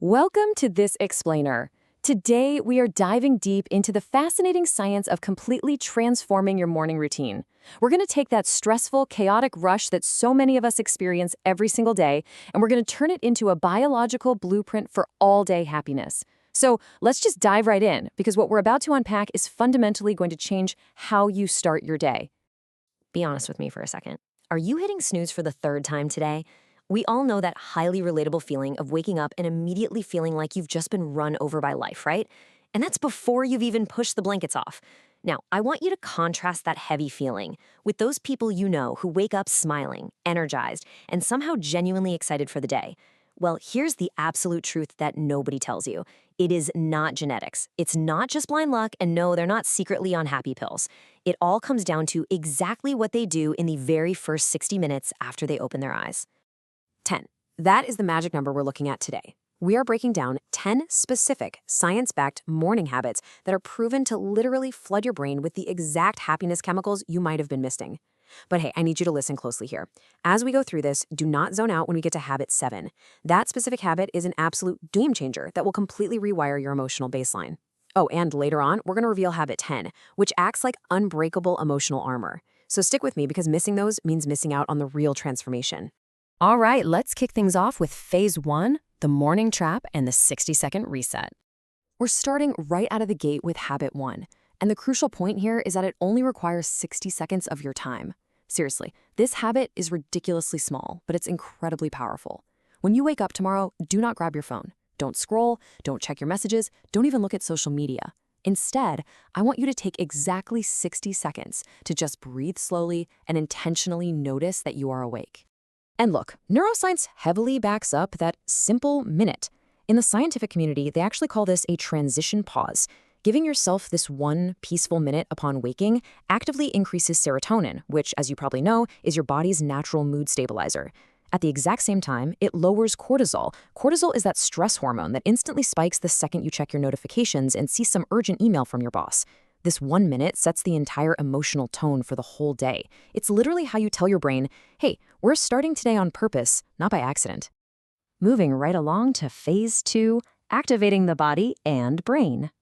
Welcome to This Explainer. Today, we are diving deep into the fascinating science of completely transforming your morning routine. We're going to take that stressful, chaotic rush that so many of us experience every single day, and we're going to turn it into a biological blueprint for all-day happiness. So let's just dive right in, because what we're about to unpack is fundamentally going to change how you start your day. Be honest with me for a second. Are you hitting snooze for the third time today? We all know that highly relatable feeling of waking up and immediately feeling like you've just been run over by life, right? And that's before you've even pushed the blankets off. Now, I want you to contrast that heavy feeling with those people you know who wake up smiling, energized, and somehow genuinely excited for the day. Well, here's the absolute truth that nobody tells you. It is not genetics. It's not just blind luck, and no, they're not secretly on happy pills. It all comes down to exactly what they do in the very first 60 minutes after they open their eyes. 10. That is the magic number we're looking at today. We are breaking down 10 specific, science-backed morning habits that are proven to literally flood your brain with the exact happiness chemicals you might have been missing. But hey, I need you to listen closely here. As we go through this, do not zone out when we get to habit 7. That specific habit is an absolute game changer that will completely rewire your emotional baseline. Oh, and later on, we're going to reveal habit 10, which acts like unbreakable emotional armor. So stick with me because missing those means missing out on the real transformation. All right, let's kick things off with phase 1, the morning trap and the 60-second reset. We're starting right out of the gate with habit 1. And the crucial point here is that it only requires 60 seconds of your time. Seriously, this habit is ridiculously small, but it's incredibly powerful. When you wake up tomorrow, do not grab your phone. Don't scroll, don't check your messages, don't even look at social media. Instead, I want you to take exactly 60 seconds to just breathe slowly and intentionally notice that you are awake. And look, neuroscience heavily backs up that simple minute. In the scientific community, they actually call this a transition pause. Giving yourself this one peaceful minute upon waking actively increases serotonin, which, as you probably know, is your body's natural mood stabilizer. At the exact same time, it lowers cortisol. Cortisol is that stress hormone that instantly spikes the second you check your notifications and see some urgent email from your boss. This 1 minute sets the entire emotional tone for the whole day. It's literally how you tell your brain, hey, we're starting today on purpose, not by accident. Moving right along to phase 2, activating the body and brain.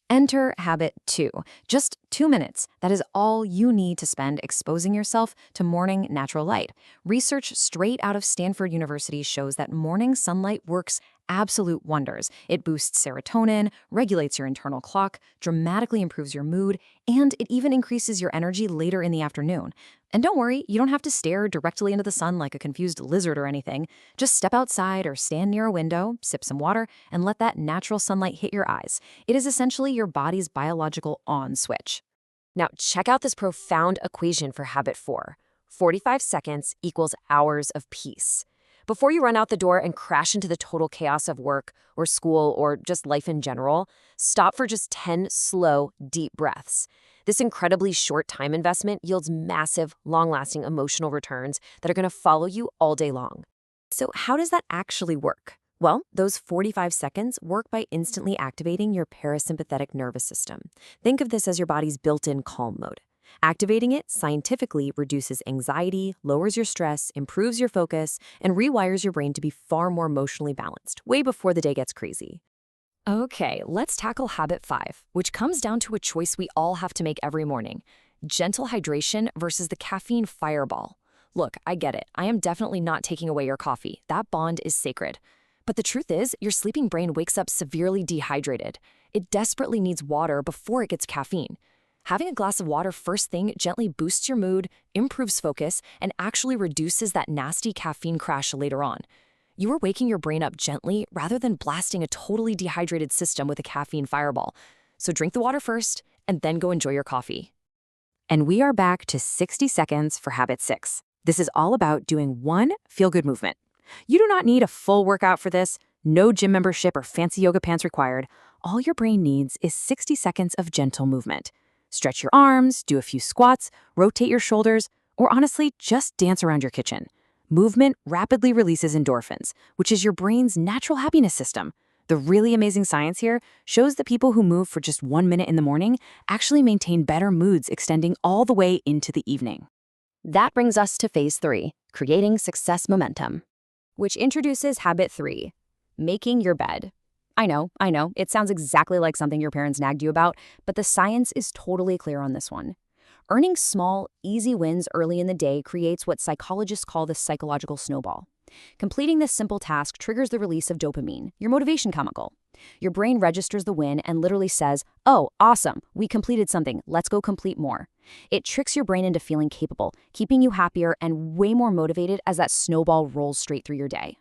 Enter habit 2. Just 2 minutes. That is all you need to spend exposing yourself to morning natural light. Research straight out of Stanford University shows that morning sunlight works absolute wonders. It boosts serotonin, regulates your internal clock, dramatically improves your mood, and it even increases your energy later in the afternoon. And don't worry, you don't have to stare directly into the sun like a confused lizard or anything. Just step outside or stand near a window, sip some water, and let that natural sunlight hit your eyes. It is essentially your body's biological on switch. Now, check out this profound equation for habit 4. 45 seconds equals hours of peace. Before you run out the door and crash into the total chaos of work or school or just life in general, stop for just 10 slow, deep breaths. This incredibly short time investment yields massive, long-lasting emotional returns that are going to follow you all day long. So how does that actually work? Well, those 45 seconds work by instantly activating your parasympathetic nervous system. Think of this as your body's built-in calm mode. Activating it scientifically reduces anxiety, lowers your stress, improves your focus, and rewires your brain to be far more emotionally balanced, way before the day gets crazy. Okay, let's tackle habit 5, which comes down to a choice we all have to make every morning: gentle hydration versus the caffeine fireball. Look, I get it. I am definitely not taking away your coffee. That bond is sacred. But the truth is, your sleeping brain wakes up severely dehydrated. It desperately needs water before it gets caffeine. Having a glass of water first thing gently boosts your mood, improves focus, and actually reduces that nasty caffeine crash later on. You are waking your brain up gently rather than blasting a totally dehydrated system with a caffeine fireball. So drink the water first, and then go enjoy your coffee. And we are back to 60 seconds for habit 6. This is all about doing one feel-good movement. You do not need a full workout for this, no gym membership or fancy yoga pants required. All your brain needs is 60 seconds of gentle movement. Stretch your arms, do a few squats, rotate your shoulders, or honestly, just dance around your kitchen. Movement rapidly releases endorphins, which is your brain's natural happiness system. The really amazing science here shows that people who move for just 1 minute in the morning actually maintain better moods extending all the way into the evening. That brings us to phase 3, creating success momentum, which introduces habit 3. Making your bed. I know, it sounds exactly like something your parents nagged you about, but the science is totally clear on this one. Earning small, easy wins early in the day creates what psychologists call the psychological snowball. Completing this simple task triggers the release of dopamine, your motivation chemical. Your brain registers the win and literally says, "Oh, awesome, we completed something, let's go complete more." It tricks your brain into feeling capable, keeping you happier and way more motivated as that snowball rolls straight through your day.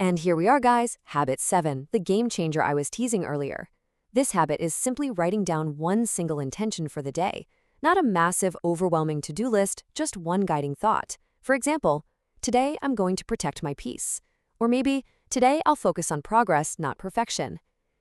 And here we are, guys, habit 7, the game changer I was teasing earlier. This habit is simply writing down one single intention for the day. Not a massive, overwhelming to-do list, just one guiding thought. For example, today I'm going to protect my peace. Or maybe, today I'll focus on progress, not perfection.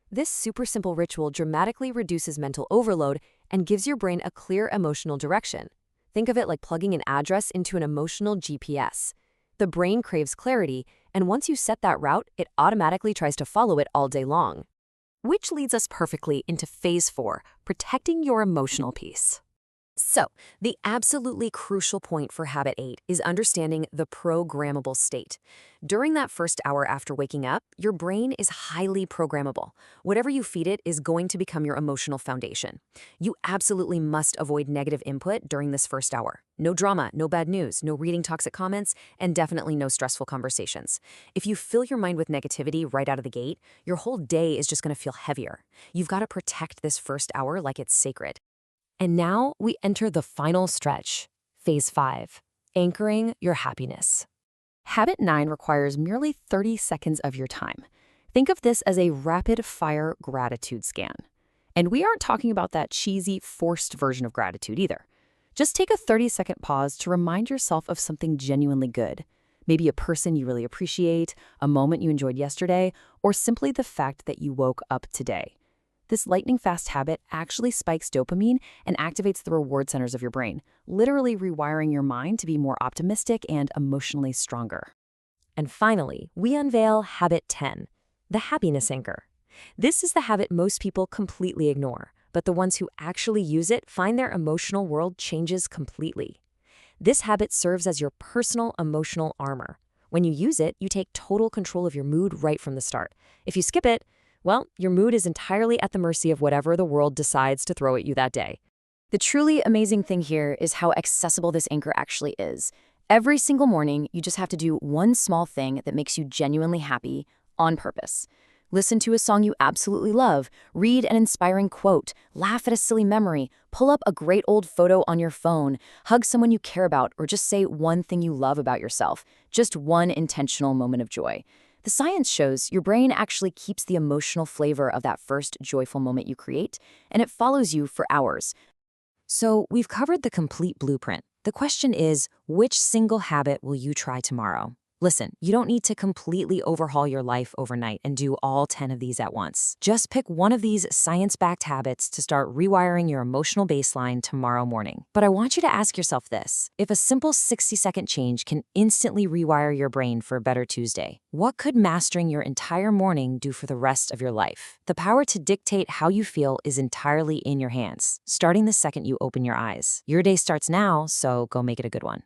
This super simple ritual dramatically reduces mental overload and gives your brain a clear emotional direction. Think of it like plugging an address into an emotional GPS. The brain craves clarity, and once you set that route, it automatically tries to follow it all day long. Which leads us perfectly into phase 4, protecting your emotional peace. So, the absolutely crucial point for habit 8 is understanding the programmable state. During that first hour after waking up, your brain is highly programmable. Whatever you feed it is going to become your emotional foundation. You absolutely must avoid negative input during this first hour. No drama, no bad news, no reading toxic comments, and definitely no stressful conversations. If you fill your mind with negativity right out of the gate, your whole day is just going to feel heavier. You've got to protect this first hour like it's sacred. And now we enter the final stretch, phase 5, anchoring your happiness. Habit 9 requires merely 30 seconds of your time. Think of this as a rapid-fire gratitude scan. And we aren't talking about that cheesy, forced version of gratitude either. Just take a 30-second pause to remind yourself of something genuinely good. Maybe a person you really appreciate, a moment you enjoyed yesterday, or simply the fact that you woke up today. This lightning-fast habit actually spikes dopamine and activates the reward centers of your brain, literally rewiring your mind to be more optimistic and emotionally stronger. And finally, we unveil habit 10, the happiness anchor. This is the habit most people completely ignore, but the ones who actually use it find their emotional world changes completely. This habit serves as your personal emotional armor. When you use it, you take total control of your mood right from the start. If you skip it, well, your mood is entirely at the mercy of whatever the world decides to throw at you that day. The truly amazing thing here is how accessible this anchor actually is. Every single morning, you just have to do one small thing that makes you genuinely happy on purpose. Listen to a song you absolutely love, read an inspiring quote, laugh at a silly memory, pull up a great old photo on your phone, hug someone you care about, or just say one thing you love about yourself. Just one intentional moment of joy. The science shows your brain actually keeps the emotional flavor of that first joyful moment you create, and it follows you for hours. So we've covered the complete blueprint. The question is, which single habit will you try tomorrow? Listen, you don't need to completely overhaul your life overnight and do all 10 of these at once. Just pick one of these science-backed habits to start rewiring your emotional baseline tomorrow morning. But I want you to ask yourself this. If a simple 60-second change can instantly rewire your brain for a better Tuesday, what could mastering your entire morning do for the rest of your life? The power to dictate how you feel is entirely in your hands, starting the second you open your eyes. Your day starts now, so go make it a good one.